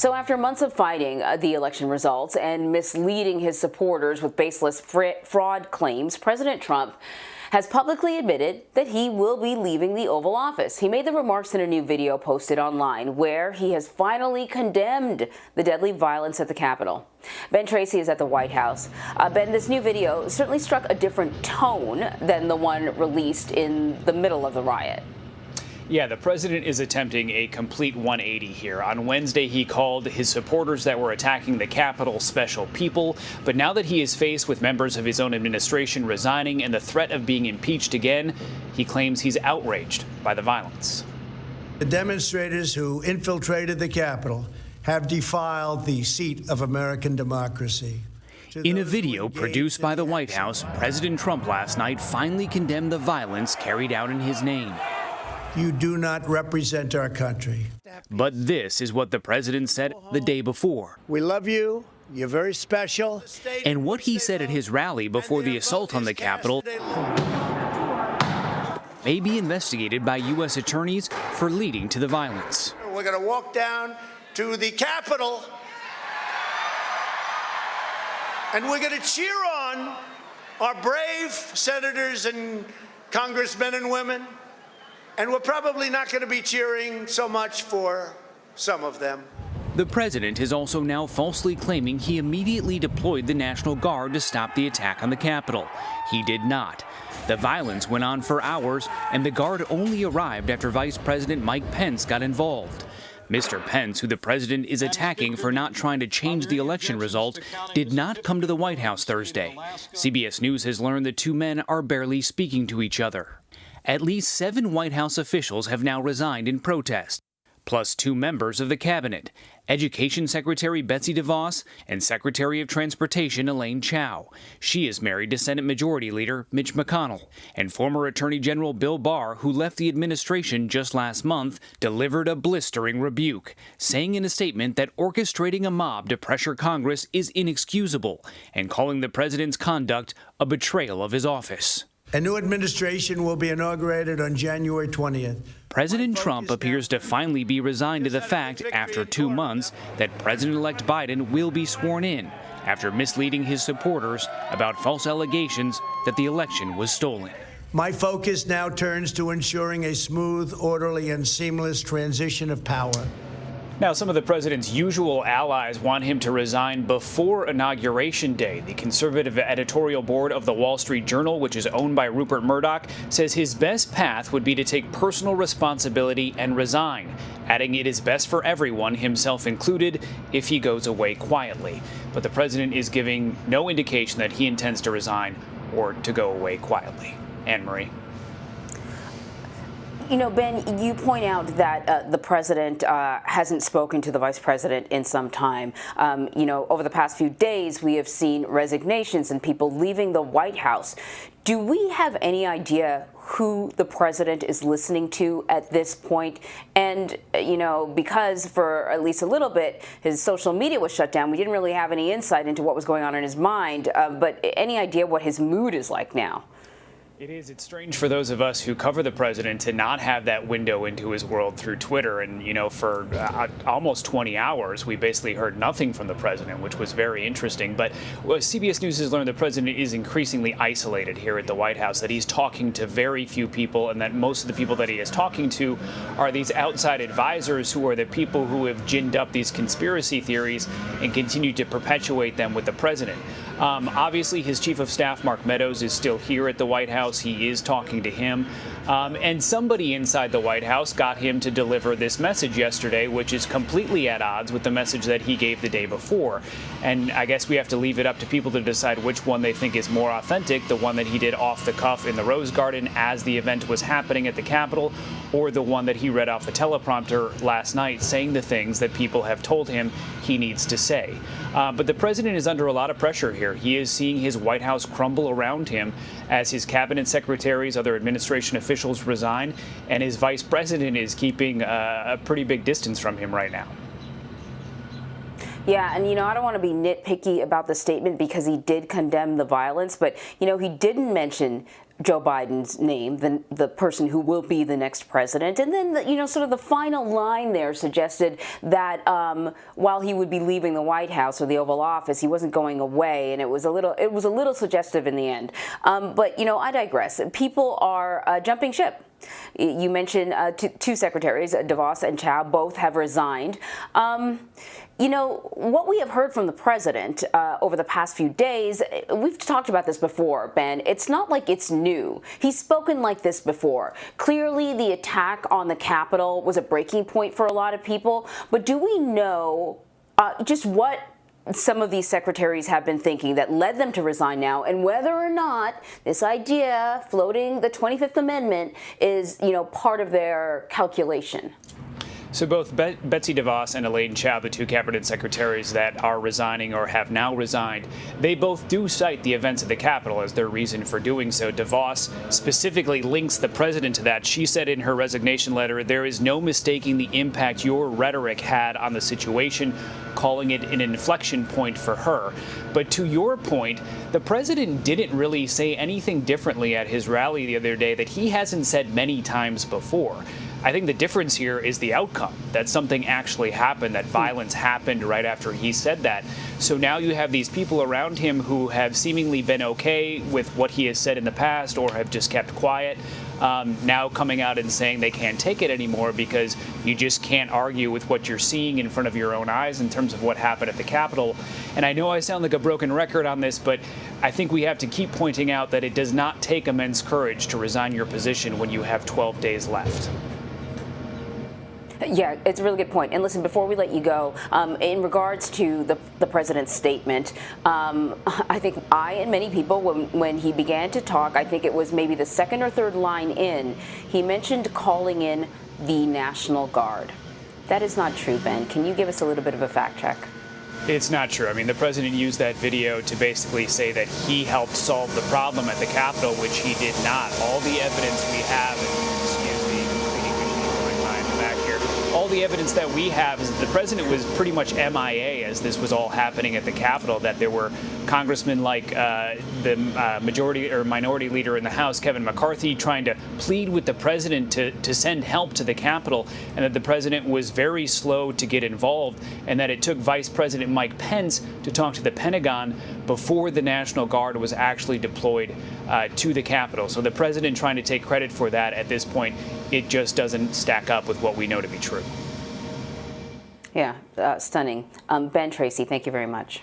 So after months of fighting the election results and misleading his supporters with baseless fraud claims, President Trump has publicly admitted that he will be leaving the Oval Office. He made the remarks in a new video posted online where he has finally condemned the deadly violence at the Capitol. Ben Tracy is at the White House. Ben, this new video certainly struck a different tone than the one released in the middle of the riot. Yeah, the president is attempting a complete 180 here. On Wednesday, he called his supporters that were attacking the Capitol special people. But now that he is faced with members of his own administration resigning and the threat of being impeached again, he claims he's outraged by the violence. The demonstrators who infiltrated the Capitol have defiled the seat of American democracy. In a video produced by the White House, President Trump last night finally condemned the violence carried out in his name. You do not represent our country. But this is what the president said the day before. We love you. You're very special. And what he said at his rally before the assault on the Capitol may be investigated by U.S. attorneys for leading to the violence. We're going to walk down to the Capitol, and we're going to cheer on our brave senators and congressmen and women. And we're probably not going to be cheering so much for some of them. The president is also now falsely claiming he immediately deployed the National Guard to stop the attack on the Capitol. He did not. The violence went on for hours, and the Guard only arrived after Vice President Mike Pence got involved. Mr. Pence, who the president is attacking for not trying to change the election result, did not come to the White House Thursday. CBS News has learned the two men are barely speaking to each other. At least 7 White House officials have now resigned in protest, plus 2 members of the cabinet, Education Secretary Betsy DeVos and Secretary of Transportation Elaine Chao. She is married to Senate Majority Leader Mitch McConnell, and former Attorney General Bill Barr, who left the administration just last month, delivered a blistering rebuke, saying in a statement that orchestrating a mob to pressure Congress is inexcusable, and calling the president's conduct a betrayal of his office. A new administration will be inaugurated on January 20th. President Trump appears to finally be resigned to the fact, after 2 months, that President-elect Biden will be sworn in after misleading his supporters about false allegations that the election was stolen. My focus now turns to ensuring a smooth, orderly, and seamless transition of power. Now, some of the president's usual allies want him to resign before Inauguration Day. The conservative editorial board of the Wall Street Journal, which is owned by Rupert Murdoch, says his best path would be to take personal responsibility and resign, adding it is best for everyone, himself included, if he goes away quietly. But the president is giving no indication that he intends to resign or to go away quietly. Anne-Marie. You know, Ben, you point out that the president hasn't spoken to the vice president in some time. You know, over the past few days, we have seen resignations and people leaving the White House. Do we have any idea who the president is listening to at this point? And, you know, because for at least a little bit, his social media was shut down, we didn't really have any insight into what was going on in his mind. But any idea what his mood is like now? It's strange for those of us who cover the president to not have that window into his world through Twitter. And, you know, for almost 20 hours, we basically heard nothing from the president, which was very interesting. But CBS News has learned the president is increasingly isolated here at the White House, that he's talking to very few people, and that most of the people that he is talking to are these outside advisors who are the people who have ginned up these conspiracy theories and continue to perpetuate them with the president. Obviously, his chief of staff, Mark Meadows, is still here at the White House. He is talking to him. And somebody inside the White House got him to deliver this message yesterday, which is completely at odds with the message that he gave the day before. And I guess we have to leave it up to people to decide which one they think is more authentic, the one that he did off the cuff in the Rose Garden as the event was happening at the Capitol, or the one that he read off the teleprompter last night, saying the things that people have told him he needs to say. But the president is under a lot of pressure here. He is seeing his White House crumble around him as his cabinet secretaries, other administration officials resign, and his vice president is keeping a pretty big distance from him right now. Yeah, and, you know, I don't want to be nitpicky about the statement because he did condemn the violence, but, you know, he didn't mention Joe Biden's name, the person who will be the next president. And then, sort of the final line there suggested that while he would be leaving the White House or the Oval Office, he wasn't going away, and it was a little suggestive in the end. But I digress. People are jumping ship. You mentioned two secretaries, DeVos and Chao, both have resigned. What we have heard from the president over the past few days, we've talked about this before, Ben. It's not like it's new. He's spoken like this before. Clearly, the attack on the Capitol was a breaking point for a lot of people. But do we know just what some of these secretaries have been thinking that led them to resign now, and whether or not this idea floating the 25th Amendment is, part of their calculation? So both Betsy DeVos and Elaine Chao, the two cabinet secretaries that are resigning or have now resigned, they both do cite the events at the Capitol as their reason for doing so. DeVos specifically links the president to that. She said in her resignation letter, "There is no mistaking the impact your rhetoric had on the situation," calling it an inflection point for her. But to your point, the president didn't really say anything differently at his rally the other day that he hasn't said many times before. I think the difference here is the outcome, that something actually happened, that violence happened right after he said that. So now you have these people around him who have seemingly been okay with what he has said in the past or have just kept quiet, now coming out and saying they can't take it anymore because you just can't argue with what you're seeing in front of your own eyes in terms of what happened at the Capitol. And I know I sound like a broken record on this, but I think we have to keep pointing out that it does not take immense courage to resign your position when you have 12 days left. Yeah, it's a really good point. And listen, before we let you go, in regards to the president's statement, I think I and many people, when he began to talk, I think it was maybe the second or third line in, he mentioned calling in the National Guard. That is not true, Ben. Can you give us a little bit of a fact check? It's not true. I mean, the president used that video to basically say that he helped solve the problem at the Capitol, which he did not. All the evidence we have, all the evidence that we have is that the president was pretty much MIA as this was all happening at the Capitol, that there were congressmen like the majority or minority leader in the House, Kevin McCarthy, trying to plead with the president to send help to the Capitol, and that the president was very slow to get involved, and that it took Vice President Mike Pence to talk to the Pentagon before the National Guard was actually deployed to the Capitol. So the president trying to take credit for that at this point, it just doesn't stack up with what we know to be true. Yeah, stunning. Ben Tracy, thank you very much.